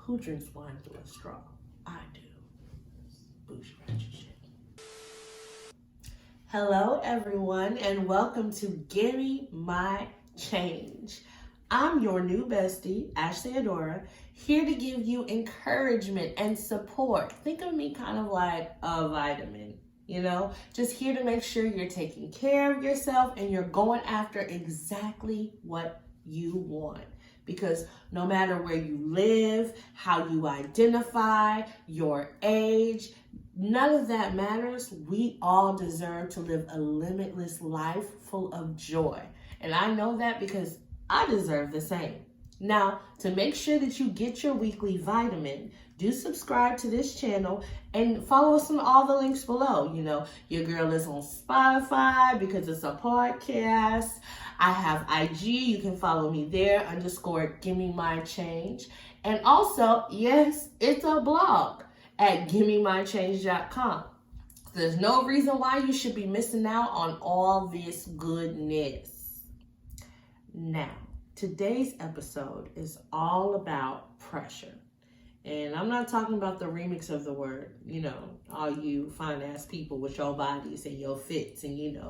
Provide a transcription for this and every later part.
Who drinks wine through a straw? I do. Bougie ratchet shit. Hello, everyone, and welcome to Gimme My Change. I'm your new bestie, Ashley Adora, here to give you encouragement and support. Think of me kind of like a vitamin, just here to make sure you're taking care of yourself and you're going after exactly what you want. Because no matter where you live, how you identify, your age, none of that matters. We all deserve to live a limitless life full of joy. And I know that because I deserve the same. Now, to make sure that you get your weekly vitamin, do subscribe to this channel and follow us on all the links below. Your girl is on Spotify because it's a podcast. I have IG. You can follow me there, _Gimme My Change. And also, yes, it's a blog at gimmemychange.com. There's no reason why you should be missing out on all this goodness. Now, today's episode is all about pressure. And I'm not talking about the remix of the word, all you fine ass people with your bodies and your fits and,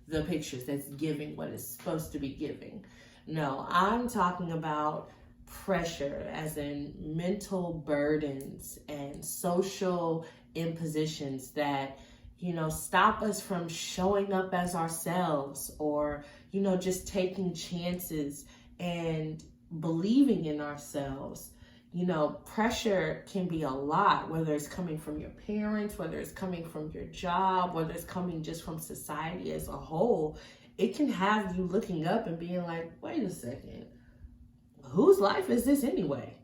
the pictures that's giving what it's supposed to be giving. No, I'm talking about pressure as in mental burdens and social impositions that, stop us from showing up as ourselves or, just taking chances and believing in ourselves. Pressure can be a lot, whether it's coming from your parents, whether it's coming from your job, whether it's coming just from society as a whole. It can have you looking up and being like, wait a second, whose life is this anyway?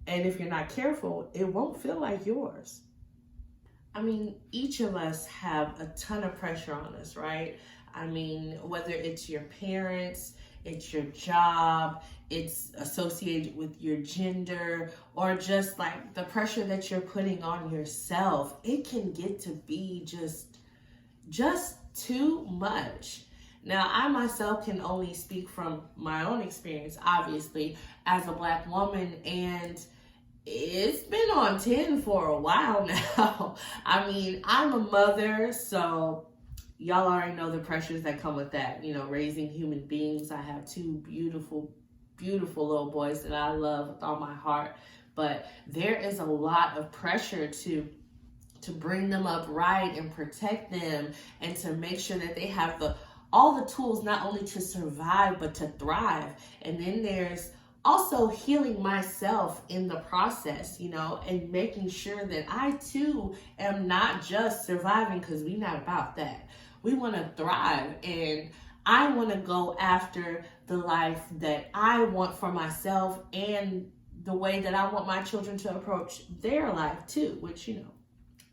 And if you're not careful, it won't feel like yours. I mean, each of us have a ton of pressure on us, right? I mean, whether it's your parents, it's your job, it's associated with your gender, or just like the pressure that you're putting on yourself, it can get to be just too much. Now, I myself can only speak from my own experience, obviously, as a Black woman, and it's been on 10 for a while now. I mean, I'm a mother, so y'all already know the pressures that come with that, raising human beings. I have two beautiful, beautiful little boys that I love with all my heart. But there is a lot of pressure to bring them up right and protect them and to make sure that they have all the tools not only to survive, but to thrive. And then there's also healing myself in the process, and making sure that I too am not just surviving, because we're not about that. We want to thrive, and I want to go after the life that I want for myself and the way that I want my children to approach their life too, which,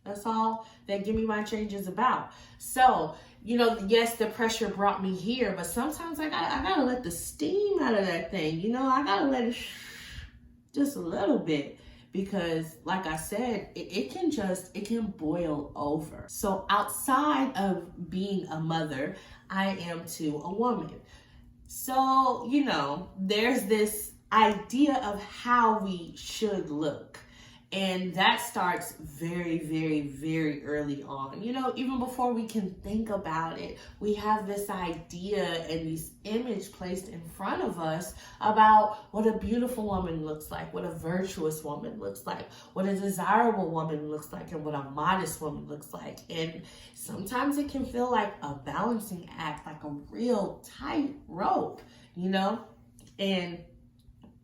that's all that Gimme My Change is about. So, yes, the pressure brought me here, but sometimes I gotta let the steam out of that thing. I gotta let it just a little bit. Because like I said, it can boil over. So outside of being a mother, I am too a woman. So, there's this idea of how we should look. And that starts very, very, very early on. Even before we can think about it, we have this idea and this image placed in front of us about what a beautiful woman looks like, what a virtuous woman looks like, what a desirable woman looks like, and what a modest woman looks like. And sometimes it can feel like a balancing act, like a real tight rope,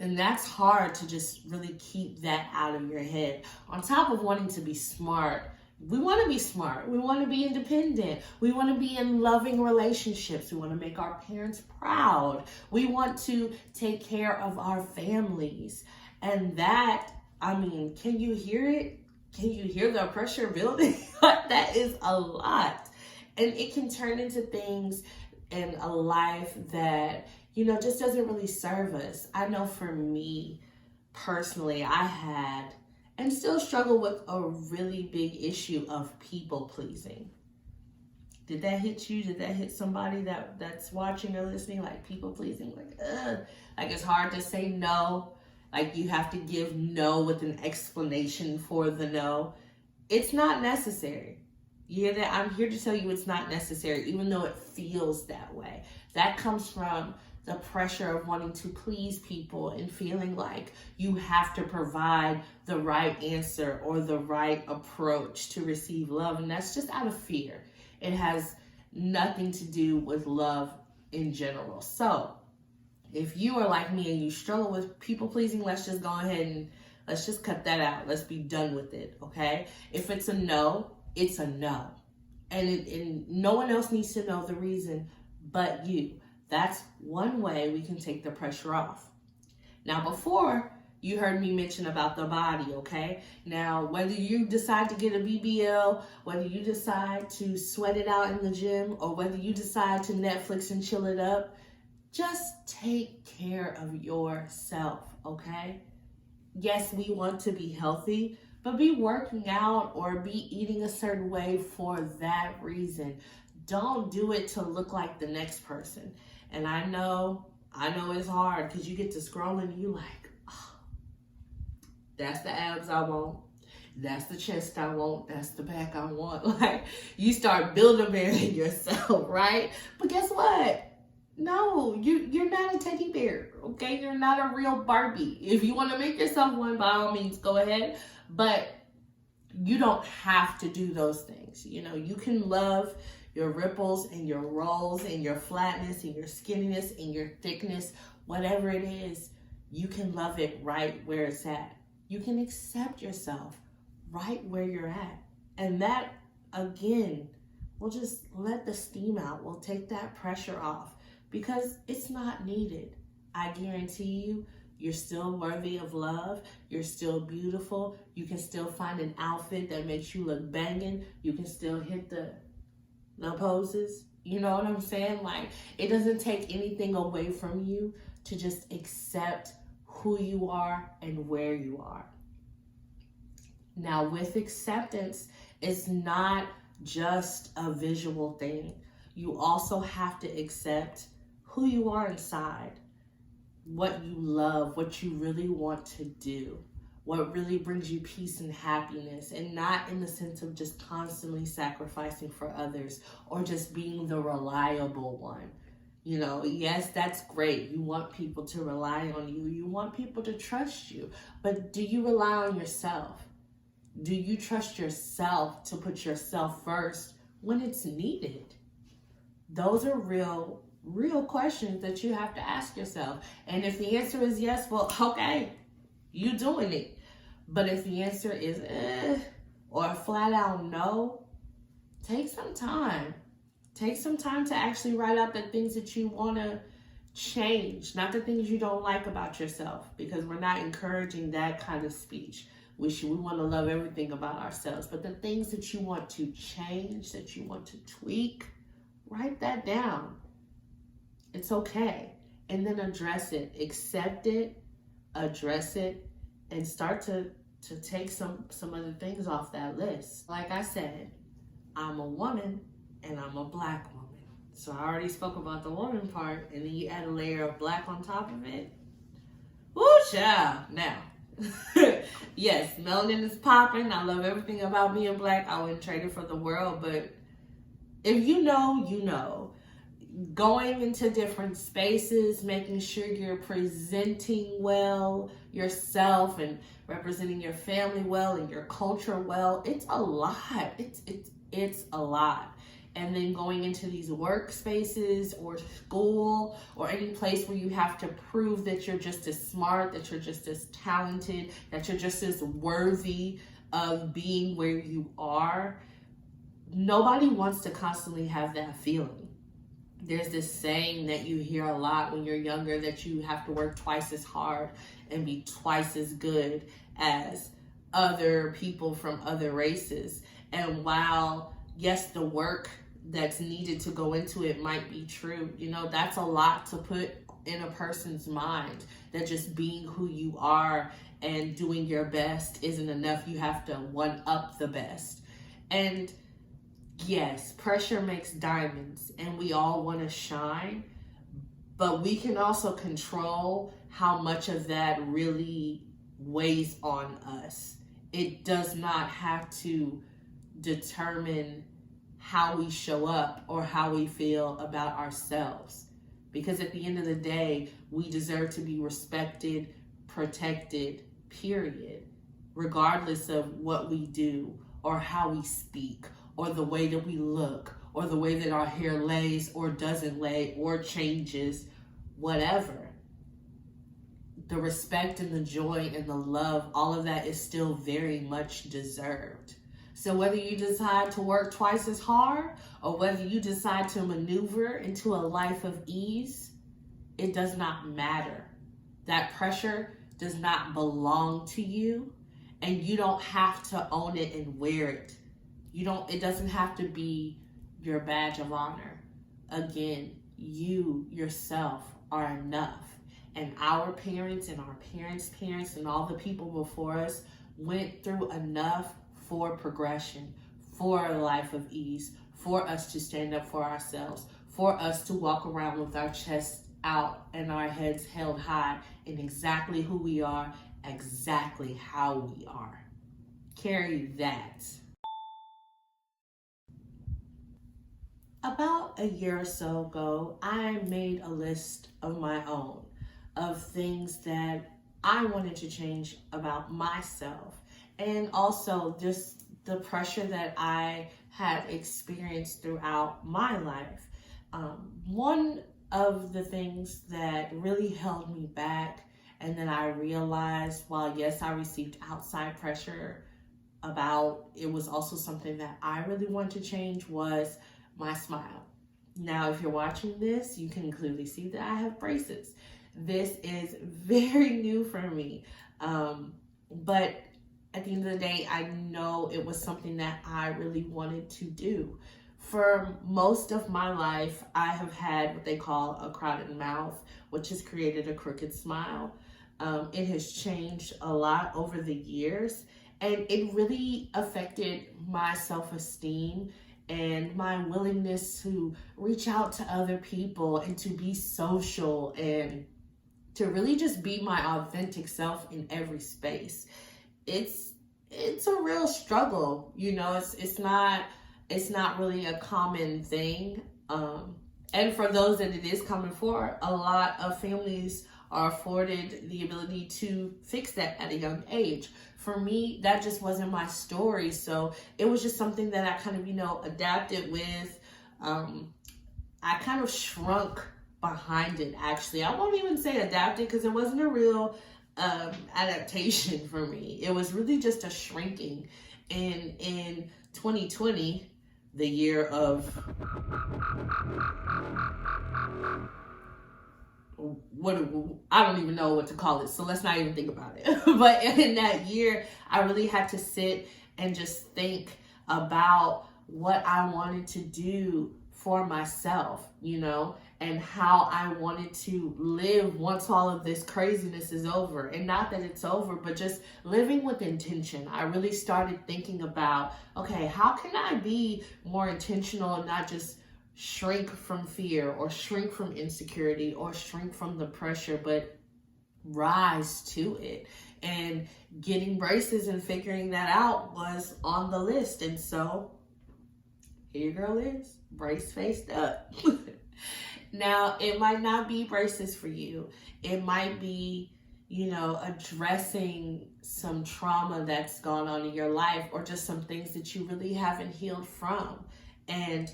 And that's hard to just really keep that out of your head. On top of wanting to be smart, we want to be smart. We want to be independent. We want to be in loving relationships. We want to make our parents proud. We want to take care of our families. And that, can you hear it? Can you hear the pressure building? That is a lot. And it can turn into things in a life that just doesn't really serve us. I know for me personally, I had and still struggle with a really big issue of people pleasing. Did that hit you? Did that hit somebody that's watching or listening? Like people pleasing, like it's hard to say no. like you have to give no with an explanation for the no. It's not necessary. You hear that? I'm here to tell you it's not necessary, even though it feels that way. That comes from the pressure of wanting to please people and feeling like you have to provide the right answer or the right approach to receive love. And that's just out of fear. It has nothing to do with love in general. So if you are like me and you struggle with people pleasing, let's just go ahead and let's just cut that out. Let's be done with it, okay? If it's a no, it's a no. And no one else needs to know the reason but you. That's one way we can take the pressure off. Now, before, you heard me mention about the body, okay? Now, whether you decide to get a BBL, whether you decide to sweat it out in the gym, or whether you decide to Netflix and chill it up, just take care of yourself, okay? Yes, we want to be healthy, but be working out or be eating a certain way for that reason. Don't do it to look like the next person. And I know it's hard because you get to scrolling and you like, oh, that's the abs I want. That's the chest I want. That's the back I want. Like, you start building yourself, right? But guess what? No, you're not a teddy bear, okay? You're not a real Barbie. If you want to make yourself one, by all means, go ahead. But you don't have to do those things. You know, you can love your ripples and your rolls and your flatness and your skinniness and your thickness, whatever it is, you can love it right where it's at. You can accept yourself right where you're at. And that, again, will just let the steam out. We'll take that pressure off because it's not needed. I guarantee you, you're still worthy of love. You're still beautiful. You can still find an outfit that makes you look banging. You can still hit the poses. You know what I'm saying? Like, it doesn't take anything away from you to just accept who you are and where you are. Now, with acceptance, it's not just a visual thing. You also have to accept who you are inside, what you love, what you really want to do, what really brings you peace and happiness, and not in the sense of just constantly sacrificing for others or just being the reliable one. You know, yes, that's great. You want people to rely on you. You want people to trust you. But do you rely on yourself? Do you trust yourself to put yourself first when it's needed? Those are real questions that you have to ask yourself. And if the answer is yes, well, okay, you doing it. But if the answer is or a flat out no, take some time. Take some time to actually write out the things that you want to change, not the things you don't like about yourself, because we're not encouraging that kind of speech. We want to love everything about ourselves, but the things that you want to change, that you want to tweak, write that down. It's okay. And then address it, accept it, address it, and start to take some of the things off that list. Like I said, I'm a woman and I'm a Black woman. So I already spoke about the woman part, and then you add a layer of Black on top of it. Woo, child. Now, yes, melanin is popping. I love everything about being Black. I wouldn't trade it for the world, but if you know, you know. Going into different spaces, making sure you're presenting well yourself and representing your family well and your culture well, it's a lot. It's a lot. And then going into these workspaces or school or any place where you have to prove that you're just as smart, that you're just as talented, that you're just as worthy of being where you are. Nobody wants to constantly have that feeling. There's this saying that you hear a lot when you're younger, that you have to work twice as hard and be twice as good as other people from other races. And while, yes, the work that's needed to go into it might be true, you know, that's a lot to put in a person's mind, that just being who you are and doing your best isn't enough. You have to one up the best. And yes, pressure makes diamonds, and we all want to shine, but we can also control how much of that really weighs on us. It does not have to determine how we show up or how we feel about ourselves. Because at the end of the day, we deserve to be respected, protected, period, regardless of what we do or how we speak or the way that we look or the way that our hair lays or doesn't lay or changes, whatever. The respect and the joy and the love, all of that is still very much deserved. So whether you decide to work twice as hard or whether you decide to maneuver into a life of ease, it does not matter. That pressure does not belong to you, and you don't have to own it and wear it. It doesn't have to be your badge of honor. Again, you yourself are enough. And our parents and our parents' parents and all the people before us went through enough for progression, for a life of ease, for us to stand up for ourselves, for us to walk around with our chests out and our heads held high in exactly who we are, exactly how we are. Carry that. About a year or so ago, I made a list of my own of things that I wanted to change about myself, and also just the pressure that I had experienced throughout my life. One of the things that really held me back, and then I realized, while yes, I received outside pressure about, it was also something that I really wanted to change, was my smile. Now, if you're watching this, you can clearly see that I have braces. This is very new for me. But at the end of the day, I know it was something that I really wanted to do. For most of my life, I have had what they call a crowded mouth, which has created a crooked smile. It has changed a lot over the years, and it really affected my self-esteem and my willingness to reach out to other people and to be social and to really just be my authentic self in every space. It's a real struggle, you know. It's not really a common thing. And for those that it is common for, a lot of families are afforded the ability to fix that at a young age. For me, that just wasn't my story. So it was just something that I kind of, adapted with. I kind of shrunk behind it, actually. I won't even say adapted, because it wasn't a real adaptation for me. It was really just a shrinking. And in 2020, the year of I don't even know what to call it, so let's not even think about it. But in that year, I really had to sit and just think about what I wanted to do for myself, and how I wanted to live once all of this craziness is over. And not that it's over, but just living with intention. I really started thinking about, okay, how can I be more intentional and not just shrink from fear or shrink from insecurity or shrink from the pressure, but rise to it. And getting braces and figuring that out was on the list. And so here your girl is, brace faced up. Now, it might not be braces for you. It might be, addressing some trauma that's gone on in your life, or just some things that you really haven't healed from. And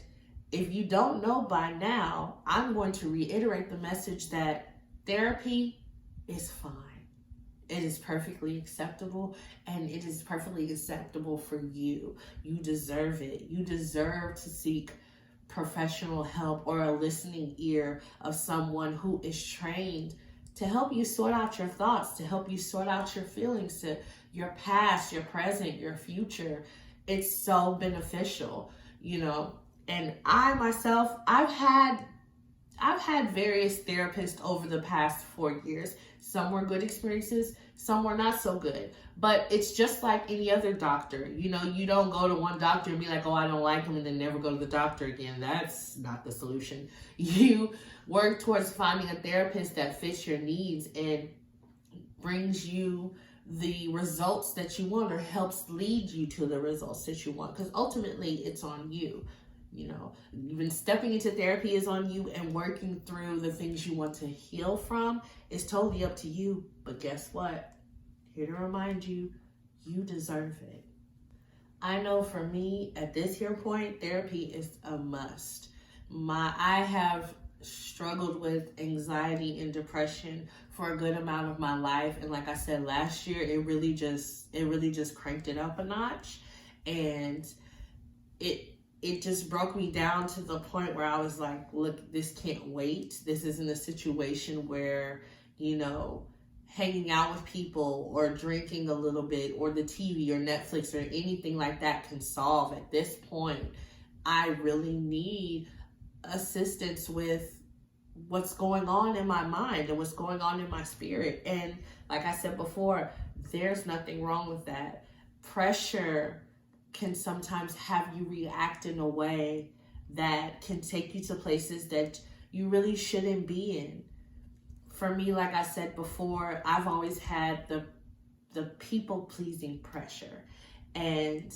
if you don't know by now, I'm going to reiterate the message that therapy is fine. It is perfectly acceptable, and it is perfectly acceptable for you. You deserve it. You deserve to seek professional help or a listening ear of someone who is trained to help you sort out your thoughts, to help you sort out your feelings, to your past, your present, your future. It's so beneficial, And I myself, I've had various therapists over the past 4 years. Some were good experiences, some were not so good. But it's just like any other doctor. You know, you don't go to one doctor and be like, oh, I don't like him, and then never go to the doctor again. That's not the solution. You work towards finding a therapist that fits your needs and brings you the results that you want, or helps lead you to the results that you want, because ultimately it's on you. You know, even stepping into therapy is on you, and working through the things you want to heal from is totally up to you. But guess what? Here to remind you, you deserve it. I know for me, at this here point, therapy is a must. I have struggled with anxiety and depression for a good amount of my life, and like I said last year, it really just cranked it up a notch, and it just broke me down to the point where I was like, look, this can't wait. This isn't a situation where, you know, hanging out with people or drinking a little bit or the TV or Netflix or anything like that can solve. At this point, I really need assistance with what's going on in my mind and what's going on in my spirit. And like I said before, there's nothing wrong with that. Pressure can sometimes have you react in a way that can take you to places that you really shouldn't be in. For me, like I said before, I've always had the people-pleasing pressure. And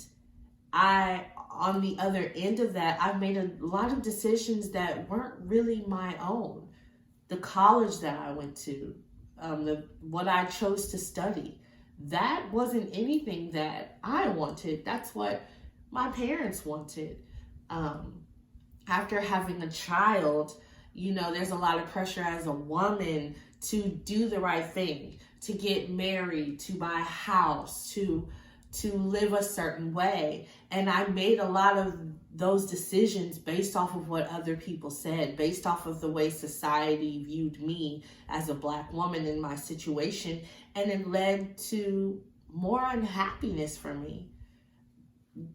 on the other end of that, I've made a lot of decisions that weren't really my own. The college that I went to, what I chose to study, that wasn't anything that I wanted. That's what my parents wanted. After having a child, you know, there's a lot of pressure as a woman to do the right thing, to get married, to buy a house, to live a certain way. And I made a lot of those decisions based off of what other people said, based off of the way society viewed me as a Black woman in my situation. And it led to more unhappiness for me.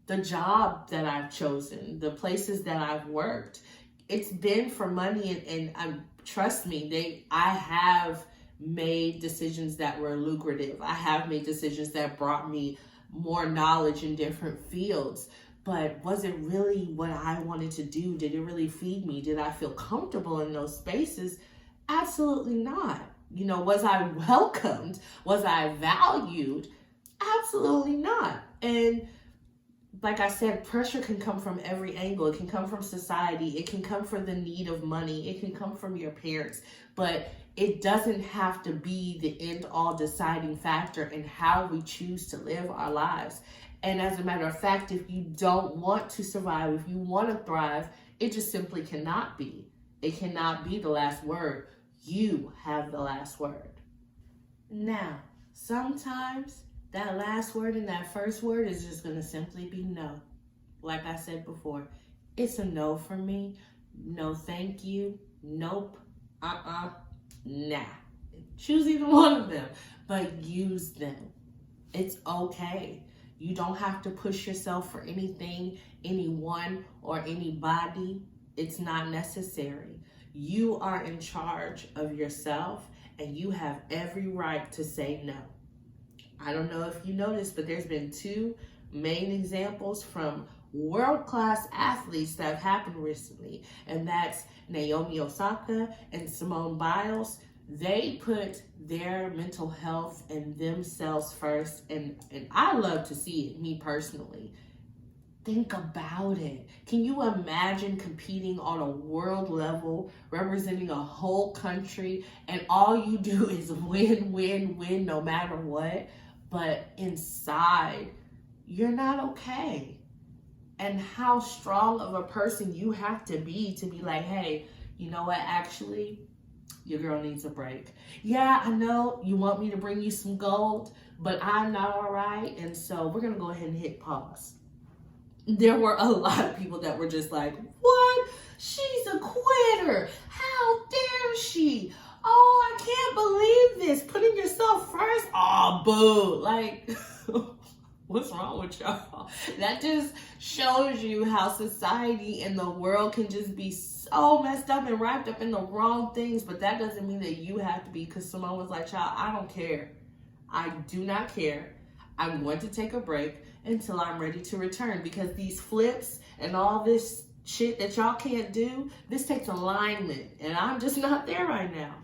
The job that I've chosen, the places that I've worked, it's been for money, and trust me, I have made decisions that were lucrative. I have made decisions that brought me more knowledge in different fields. But was it really what I wanted to do? Did it really feed me? Did I feel comfortable in those spaces? Absolutely not. You know, was I welcomed? Was I valued? Absolutely not. And like I said, pressure can come from every angle. It can come from society. It can come from the need of money. It can come from your parents. But it doesn't have to be the end-all deciding factor in how we choose to live our lives. And as a matter of fact, if you don't want to survive, if you want to thrive, it just simply cannot be. It cannot be the last word. You have the last word. Now, sometimes that last word and that first word is just going to simply be no. Like I said before, it's a no for me. No, thank you. Nope. Nah. Choose either one of them, but use them. It's okay. You don't have to push yourself for anything, anyone, or anybody. It's not necessary. You are in charge of yourself, and you have every right to say no. I don't know if you noticed, but there's been two main examples from world-class athletes that have happened recently, and that's Naomi Osaka and Simone Biles. They put their mental health and themselves first, and I love to see it, me personally. Think about it. Can you imagine competing on a world level, representing a whole country, and all you do is win, win, win, no matter what? But inside, you're not okay. And how strong of a person you have to be like, hey, you know what, actually, your girl needs a break. Yeah, I know you want me to bring you some gold, but I'm not all right. And so we're going to go ahead and hit pause. There were a lot of people that were just like, what? She's a quitter. How dare she? Oh, I can't believe this. Putting yourself first. Oh, boo. Like, what's wrong with y'all? That just shows you how society and the world can just be so so messed up and wrapped up in the wrong things, but that doesn't mean that you have to be, because Simone was like, child, I don't care. I do not care. I'm going to take a break until I'm ready to return, because these flips and all this shit that y'all can't do, this takes alignment, and I'm just not there right now.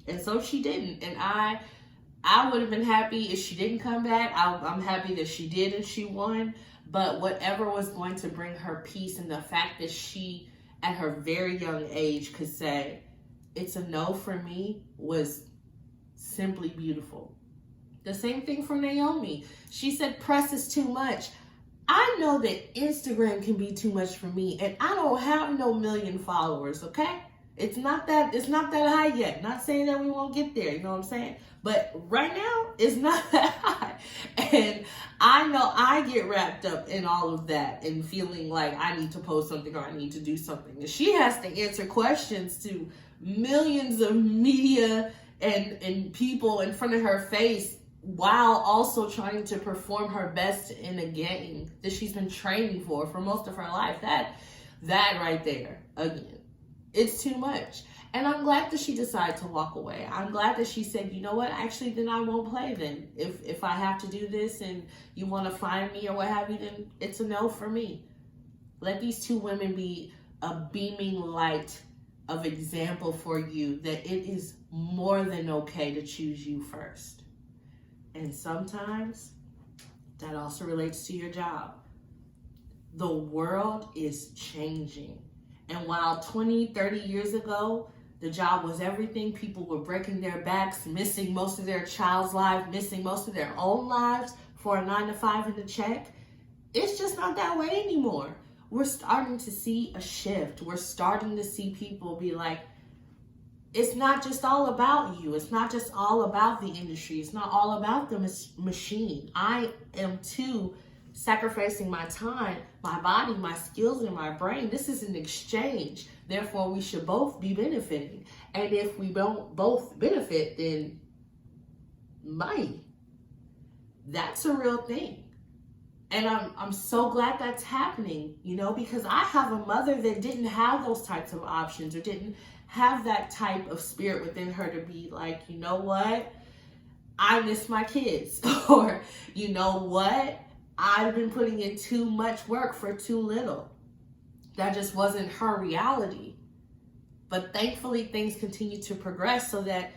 And so she didn't, and I would have been happy if she didn't come back. I'm happy that she did and she won. But whatever was going to bring her peace, and the fact that she, at her very young age, could say, it's a no for me, was simply beautiful. The same thing for Naomi. She said, press is too much. I know that Instagram can be too much for me, and I don't have no million followers, okay? It's not that high yet. Not saying that we won't get there, you know what I'm saying? But right now, it's not that high. And I know I get wrapped up in all of that and feeling like I need to post something or I need to do something. And she has to answer questions to millions of media and people in front of her face, while also trying to perform her best in a game that she's been training for most of her life. That right there, again, it's too much. And I'm glad that she decided to walk away. I'm glad that she said, you know what, actually, then I won't play then. If I have to do this and you want to find me or what have you, then it's a no for me. Let these two women be a beaming light of example for you that it is more than okay to choose you first. And sometimes that also relates to your job. The world is changing. And while 20, 30 years ago, the job was everything, people were breaking their backs, missing most of their child's life, missing most of their own lives for a 9-to-5 and a check, it's just not that way anymore. We're starting to see a shift. We're starting to see people be like, it's not just all about you. It's not just all about the industry. It's not all about the machine. I am too sacrificing my time, my body, my skills, and my brain. This is an exchange. Therefore, we should both be benefiting. And if we don't both benefit, then money. That's a real thing. And I'm so glad that's happening, you know, because I have a mother that didn't have those types of options, or didn't have that type of spirit within her to be like, you know what, I miss my kids. Or, you know what, I've been putting in too much work for too little. That just wasn't her reality. But thankfully, things continue to progress so that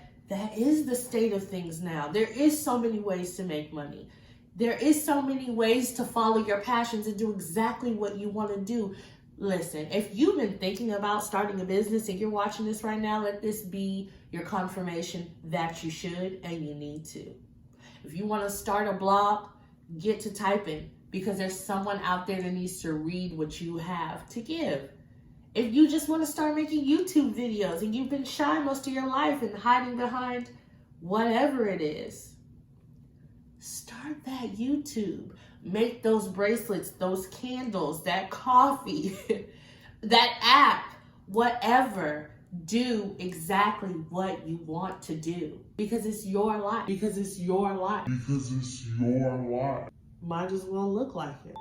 is the state of things now. There is so many ways to make money. There is so many ways to follow your passions and do exactly what you want to do. Listen, if you've been thinking about starting a business and you're watching this right now, let this be your confirmation that you should and you need to. If you want to start a blog, get to typing, because there's someone out there that needs to read what you have to give. If you just want to start making YouTube videos and you've been shy most of your life and hiding behind whatever it is, start that YouTube. Make those bracelets, those candles, that coffee, that app, whatever. Do exactly what you want to do, because it's your life. Because it's your life. Because it's your life. Might as well look like it.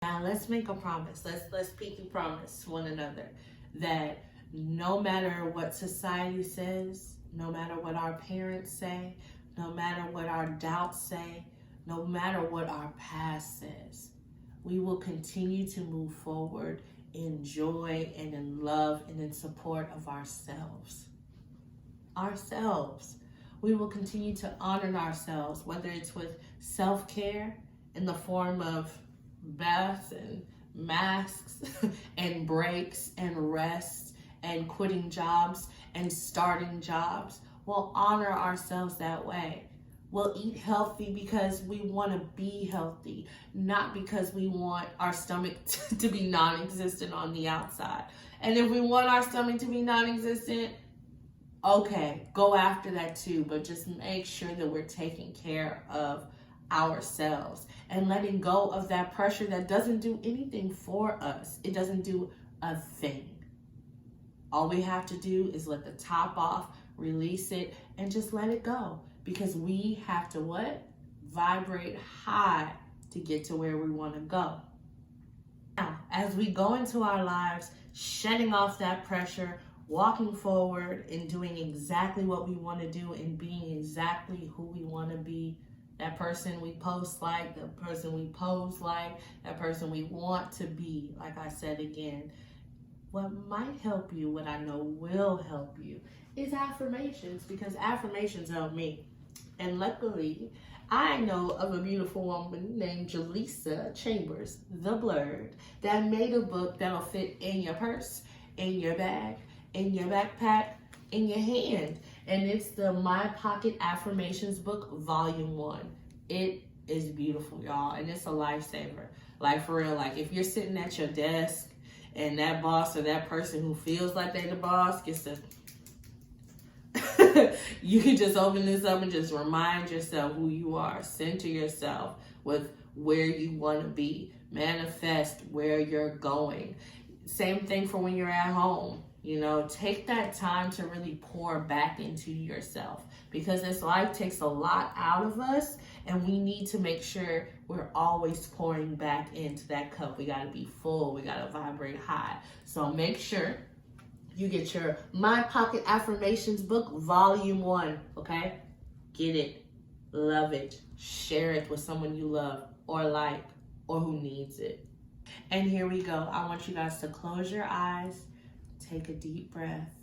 Now let's make a promise. Let's pinky promise one another that no matter what society says, no matter what our parents say, no matter what our doubts say, no matter what our past says, we will continue to move forward in joy and in love and in support of ourselves. Ourselves. We will continue to honor ourselves, whether it's with self-care in the form of baths and masks and breaks and rest and quitting jobs and starting jobs. We'll honor ourselves that way. We'll eat healthy because we want to be healthy, not because we want our stomach to be non-existent on the outside. And if we want our stomach to be non-existent, okay, go after that too, but just make sure that we're taking care of ourselves and letting go of that pressure that doesn't do anything for us. It doesn't do a thing. All we have to do is let the top off, release it, and just let it go. Because we have to what? Vibrate high to get to where we want to go. Now, as we go into our lives, shedding off that pressure, walking forward and doing exactly what we want to do and being exactly who we want to be. That person we post like, the person we pose like, that person we want to be. Like I said again, what might help you, what I know will help you, is affirmations, because affirmations help me. And luckily, I know of a beautiful woman named Jaleesa Chambers, the Blurred, that made a book that'll fit in your purse, in your bag, in your backpack, in your hand. And it's the My Pocket Affirmations book, Volume 1. It is beautiful, y'all, and it's a lifesaver. Like, for real, like, if you're sitting at your desk and that boss or that person who feels like they're the boss gets to you can just open this up and just remind yourself who you are. Center yourself with where you want to be. Manifest where you're going. Same thing for when you're at home. You know, take that time to really pour back into yourself, because this life takes a lot out of us, and we need to make sure we're always pouring back into that cup. We got to be full. We got to vibrate high. So make sure you get your My Pocket Affirmations book, Volume 1, okay? Get it, love it, share it with someone you love or like or who needs it. And here we go. I want you guys to close your eyes, take a deep breath,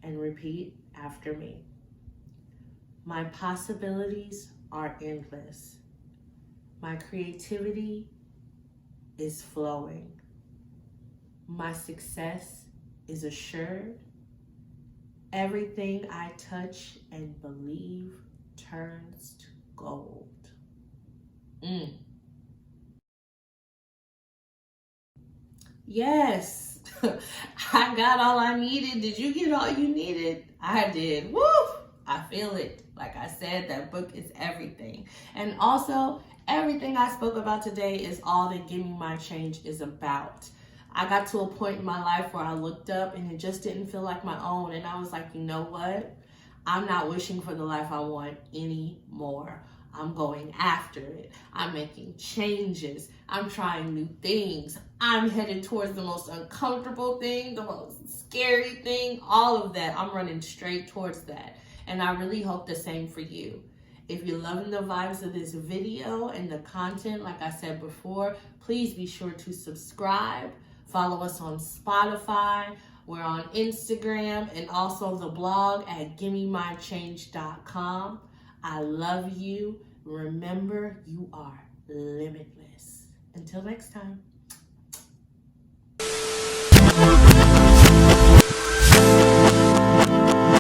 and repeat after me. My possibilities are endless. My creativity is flowing. My success is assured. Everything I touch and believe turns to gold. Yes, I got all I needed. Did you get all you needed? I did. Woo! I feel it. Like I said, that book is everything. And also, everything I spoke about today is all that Gimme My Change is about. I got to a point in my life where I looked up and it just didn't feel like my own. And I was like, you know what? I'm not wishing for the life I want anymore. I'm going after it. I'm making changes. I'm trying new things. I'm headed towards the most uncomfortable thing, the most scary thing, all of that. I'm running straight towards that. And I really hope the same for you. If you're loving the vibes of this video and the content, like I said before, please be sure to subscribe. Follow us on Spotify. We're on Instagram and also the blog at GimmeMyChange.com. I love you. Remember, you are limitless. Until next time.